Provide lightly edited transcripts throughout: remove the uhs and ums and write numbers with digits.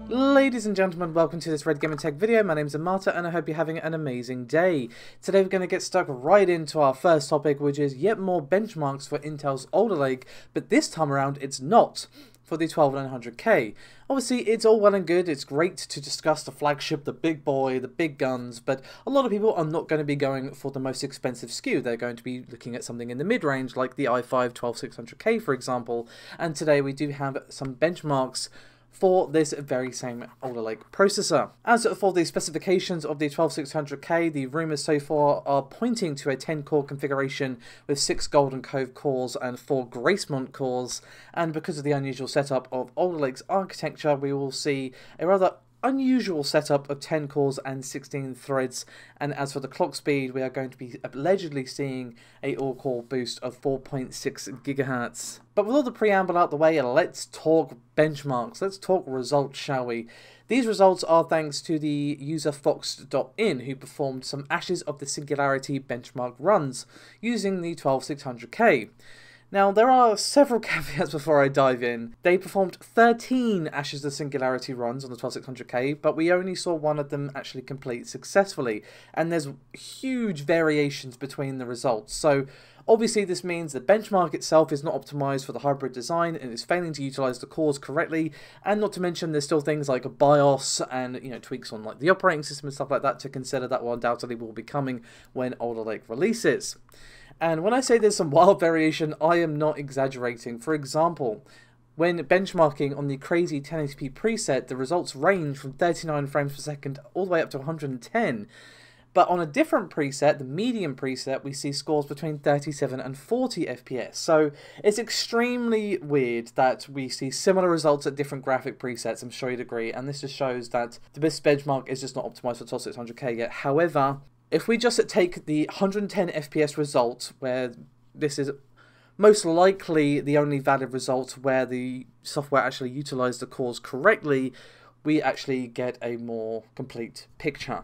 Ladies and gentlemen, welcome to this Red Gamer Tech video. My name is Amata and I hope you're having an amazing day. Today we're going to get stuck right into our first topic, which is yet more benchmarks for Intel's Alder Lake, but this time around it's not for the 12600K. Obviously it's all well and good, it's great to discuss the flagship, the big boy, the big guns, but a lot of people are not going to be going for the most expensive SKU. They're going to be looking at something in the mid-range like the i5 12600K for example, and today we do have some benchmarks for this very same Alder Lake processor. As for the specifications of the 12600K, the rumours so far are pointing to a 10-core configuration with 6 Golden Cove cores and 4 Gracemont cores, and because of the unusual setup of Alder Lake's architecture, we will see a rather unusual setup of 10 cores and 16 threads, and as for the clock speed, we are going to be allegedly seeing a all-core boost of 4.6 GHz. But with all the preamble out the way, let's talk benchmarks, let's talk results, shall we? These results are thanks to the user Fox.in, who performed some Ashes of the Singularity benchmark runs using the 12600K. Now, there are several caveats before I dive in. They performed 13 Ashes of Singularity runs on the 12600K, but we only saw one of them actually complete successfully, and there's huge variations between the results. So, obviously this means the benchmark itself is not optimized for the hybrid design and is failing to utilize the cores correctly, and not to mention there's still things like a BIOS and tweaks on like the operating system and stuff like that to consider that undoubtedly will be coming when Alder Lake releases. And when I say there's some wild variation, I am not exaggerating. For example, when benchmarking on the crazy 1080p preset, the results range from 39 frames per second all the way up to 110. But on a different preset, the medium preset, we see scores between 37 and 40 FPS. So it's extremely weird that we see similar results at different graphic presets, I'm sure you'd agree. And this just shows that the best benchmark is just not optimized for 12600K yet. However, if we just take the 110 FPS result, where this is most likely the only valid result where the software actually utilized the cores correctly, we actually get a more complete picture.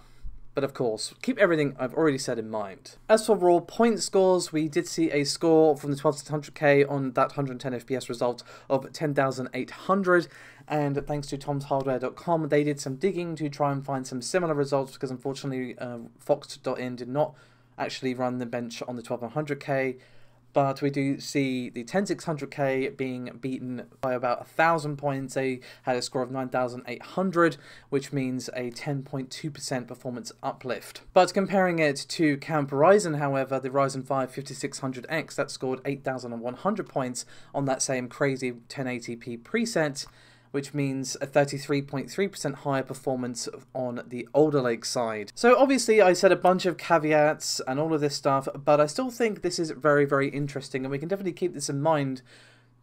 But of course, keep everything I've already said in mind. As for raw point scores, we did see a score from the 12600K on that 110 FPS result of 10,800, and thanks to tomshardware.com, they did some digging to try and find some similar results, because unfortunately Fox.in did not actually run the bench on the 12100K. But we do see the 10600K being beaten by about 1,000 points. They had a score of 9,800, which means a 10.2% performance uplift. But comparing it to Camp Ryzen, however, the Ryzen 5 5600X, that scored 8,100 points on that same crazy 1080p preset, which means a 33.3% higher performance on the Alder Lake side. So obviously I said a bunch of caveats and all of this stuff, but I still think this is very, very interesting, and we can definitely keep this in mind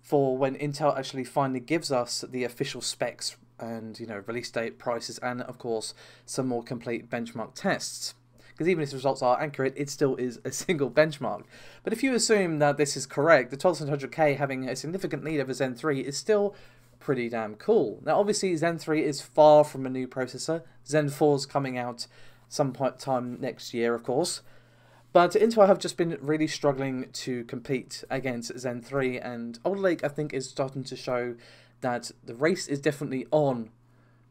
for when Intel actually finally gives us the official specs and, release date, prices, and of course some more complete benchmark tests. Because even if the results are accurate, it still is a single benchmark. But if you assume that this is correct, the 12600K having a significant lead over Zen 3 is still pretty damn cool. Now obviously Zen 3 is far from a new processor. Zen 4 is coming out some time next year, of course. But Intel have just been really struggling to compete against Zen 3, and Alder Lake I think is starting to show that the race is definitely on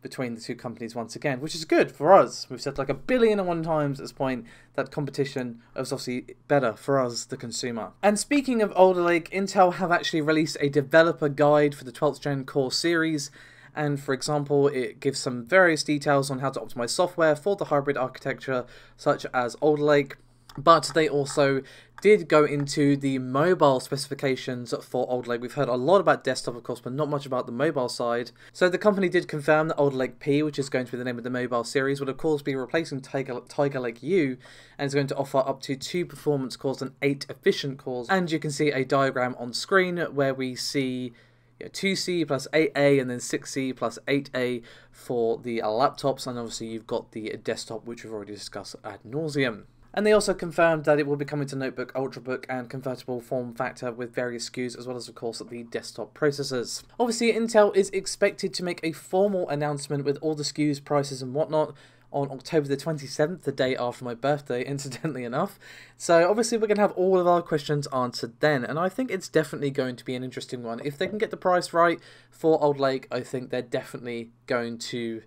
between the two companies once again, which is good for us. We've said like 1,000,000,001 times at this point that competition is obviously better for us, the consumer. And speaking of Alder Lake, Intel have actually released a developer guide for the 12th gen core series, and for example it gives some various details on how to optimize software for the hybrid architecture such as Alder Lake. But they also did go into the mobile specifications for Alder Lake. We've heard a lot about desktop, of course, but not much about the mobile side. So the company did confirm that Alder Lake P, which is going to be the name of the mobile series, will of course be replacing Tiger Lake U, and is going to offer up to 2 performance cores and 8 efficient cores. And you can see a diagram on screen where we see 2C plus 8A and then 6C plus 8A for the laptops, and obviously you've got the desktop, which we've already discussed ad nauseum. And they also confirmed that it will be coming to notebook, ultrabook and convertible form factor with various SKUs, as well as of course the desktop processors. Obviously Intel is expected to make a formal announcement with all the SKUs, prices and whatnot on October the 27th, the day after my birthday, incidentally enough. So obviously we're going to have all of our questions answered then, and I think it's definitely going to be an interesting one. If they can get the price right for Alder Lake, I think they're definitely going to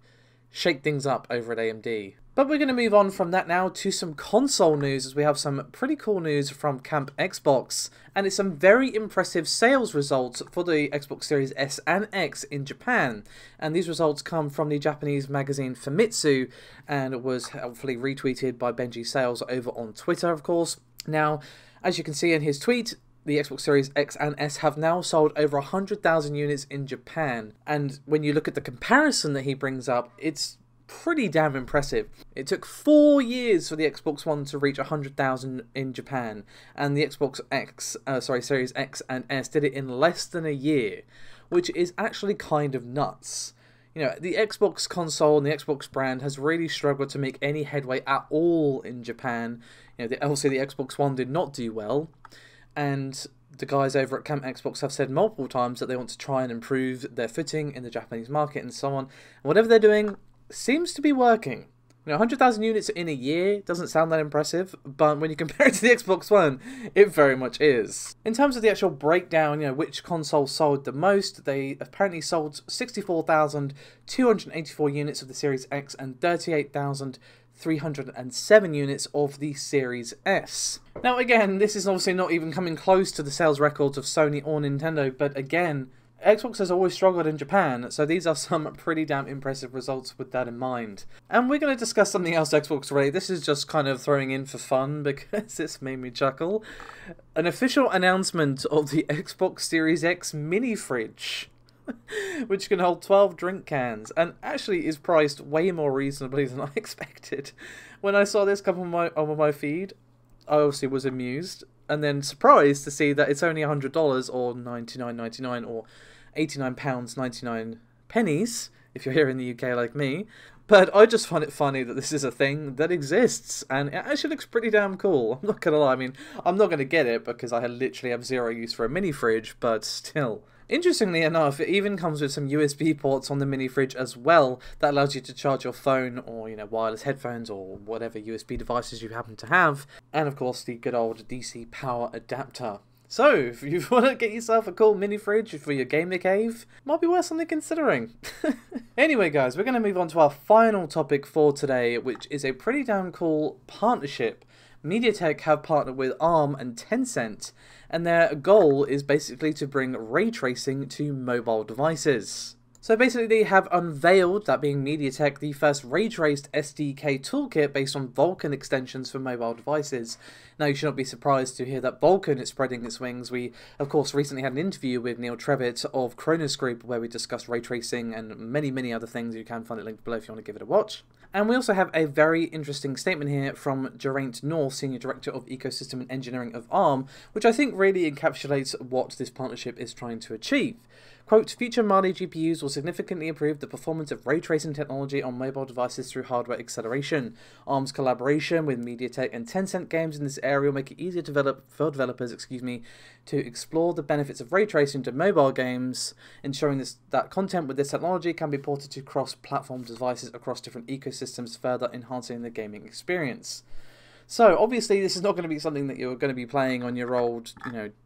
shake things up over at AMD. But we're going to move on from that now to some console news, as we have some pretty cool news from Camp Xbox, and it's some very impressive sales results for the Xbox Series S and X in Japan. And these results come from the Japanese magazine Famitsu, and was helpfully retweeted by Benji Sales over on Twitter, of course. Now, as you can see in his tweet, the Xbox Series X and S have now sold over 100,000 units in Japan. And when you look at the comparison that he brings up, it's pretty damn impressive. It took 4 years for the Xbox One to reach 100,000 in Japan, and the Xbox Series X and S did it in less than a year, which is actually kind of nuts. You know, the Xbox console and the Xbox brand has really struggled to make any headway at all in Japan. You know, obviously the Xbox One did not do well, and the guys over at Camp Xbox have said multiple times that they want to try and improve their footing in the Japanese market and so on. And whatever they're doing seems to be working. You know, 100,000 units in a year doesn't sound that impressive, but when you compare it to the Xbox One, it very much is. In terms of the actual breakdown, you know, which console sold the most, they apparently sold 64,284 units of the Series X and 38,307 units of the Series S. Now again, this is obviously not even coming close to the sales records of Sony or Nintendo, but again, Xbox has always struggled in Japan, so these are some pretty damn impressive results with that in mind. And we're going to discuss something else Xbox related. This is just kind of throwing in for fun because it's made me chuckle. An official announcement of the Xbox Series X mini fridge, which can hold 12 drink cans, and actually is priced way more reasonably than I expected. When I saw this come on my feed, I obviously was amused, and then surprised to see that it's only $100 or $99.99 or £89.99 if you're here in the UK like me. But I just find it funny that this is a thing that exists, and it actually looks pretty damn cool. I'm not gonna lie, I mean, I'm not gonna get it because I literally have zero use for a mini fridge, but still. Interestingly enough, it even comes with some USB ports on the mini fridge as well that allows you to charge your phone or, you know, wireless headphones or whatever USB devices you happen to have, and of course the good old DC power adapter. So, if you want to get yourself a cool mini fridge for your gamer cave, might be worth something considering. Anyway guys, we're going to move on to our final topic for today, which is a pretty damn cool partnership. MediaTek have partnered with ARM and Tencent, and their goal is basically to bring ray tracing to mobile devices. So basically they have unveiled, that being MediaTek, the first ray-traced SDK toolkit based on Vulkan extensions for mobile devices. Now you should not be surprised to hear that Vulkan is spreading its wings. We, of course, recently had an interview with Neil Trevitt of Cronus Group where we discussed ray tracing and many other things. You can find it linked below if you want to give it a watch. And we also have a very interesting statement here from Geraint North, Senior Director of Ecosystem and Engineering of ARM, which I think really encapsulates what this partnership is trying to achieve. Quote, future Mali GPUs will significantly improve the performance of ray tracing technology on mobile devices through hardware acceleration. ARM's collaboration with MediaTek and Tencent Games in this area will make it easier for developers to explore the benefits of ray tracing to mobile games, ensuring that content with this technology can be ported to cross-platform devices across different ecosystems, further enhancing the gaming experience. So, obviously, this is not going to be something that you're going to be playing on your old,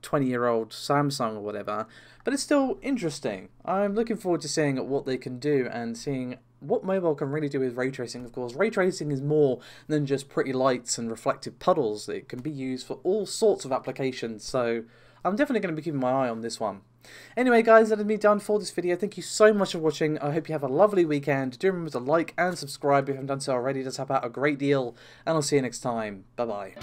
20-year-old Samsung or whatever, but it's still interesting. I'm looking forward to seeing what they can do and seeing what mobile can really do with ray tracing. Of course, ray tracing is more than just pretty lights and reflective puddles. It can be used for all sorts of applications, so I'm definitely going to be keeping my eye on this one. Anyway guys, that is me done for this video. Thank you so much for watching. I hope you have a lovely weekend. Do remember to like and subscribe if you haven't done so already. It does help out a great deal. And I'll see you next time. Bye bye.